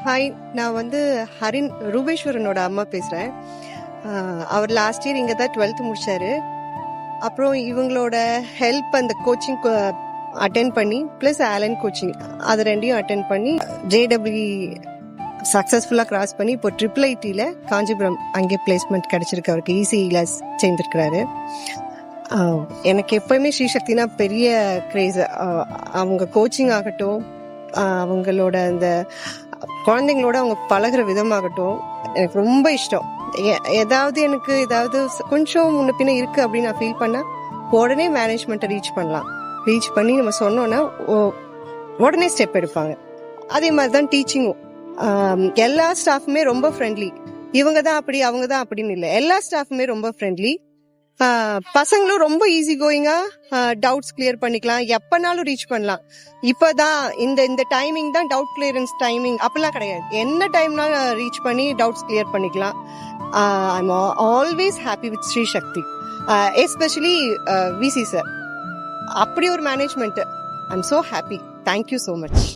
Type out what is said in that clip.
Hi, நான் வந்து ரூபேஸ்வரனோட அம்மா பேசுகிறேன். அவர் லாஸ்ட் இயர் இங்கே தான் 12th முடிச்சாரு. அப்புறம் இவங்களோட ஹெல்ப் அந்த கோச்சிங் அட்டென்ட் பண்ணி ப்ளஸ் ஆலன் கோச்சிங் அது ரெண்டையும் அட்டென்ட் பண்ணி ஜேடபிள்யூ சக்ஸஸ்ஃபுல்லாக கிராஸ் பண்ணி இப்போ IIITயில் காஞ்சிபுரம் அங்கே பிளேஸ்மெண்ட் கிடச்சிருக்கு. அவருக்கு இசிஇல சேர்ந்துருக்கிறாரு. எனக்கு எப்போயுமே ஸ்ரீசக்தினா பெரிய கிரேஸ். அவங்க கோச்சிங் ஆகட்டும், அவங்களோட அந்த குழந்தைங்களோட அவங்க பழகிற விதமாகட்டும் எனக்கு ரொம்ப இஷ்டம். எனக்கு ஏதாவது கொஞ்சம் முன்ன பின்ன இருக்குது அப்படின்னு நான் ஃபீல் பண்ணால் உடனே மேனேஜ்மெண்ட்டை ரீச் பண்ணி நம்ம சொன்னோன்னா உடனே ஸ்டெப் எடுப்பாங்க. அதே மாதிரி தான் டீச்சிங்கும். எல்லா ஸ்டாஃபுமே ரொம்ப ஃப்ரெண்ட்லி. இவங்க தான் அப்படி அவங்க தான் அப்படின்னு இல்லை, எல்லா ஸ்டாஃபுமே ரொம்ப ஃப்ரெண்ட்லி. பசங்களும் ரொம்ப ஈஸி கோயிங்கா டவுட்ஸ் கிளியர் பண்ணிக்கலாம், எப்பனாலும் ரீச் பண்ணலாம். இப்பதான் இந்த டைமிங் தான் டவுட் கிளியரன்ஸ் டைமிங் அப்படிலாம் கிடையாது. என்ன டைம்னாலும் ரீச் பண்ணி டவுட்ஸ் கிளியர் பண்ணிக்கலாம். I'm always happy with Sri Sakthi, especially VC sir. அப்படி ஒரு management. I'm so happy. Thank you so much.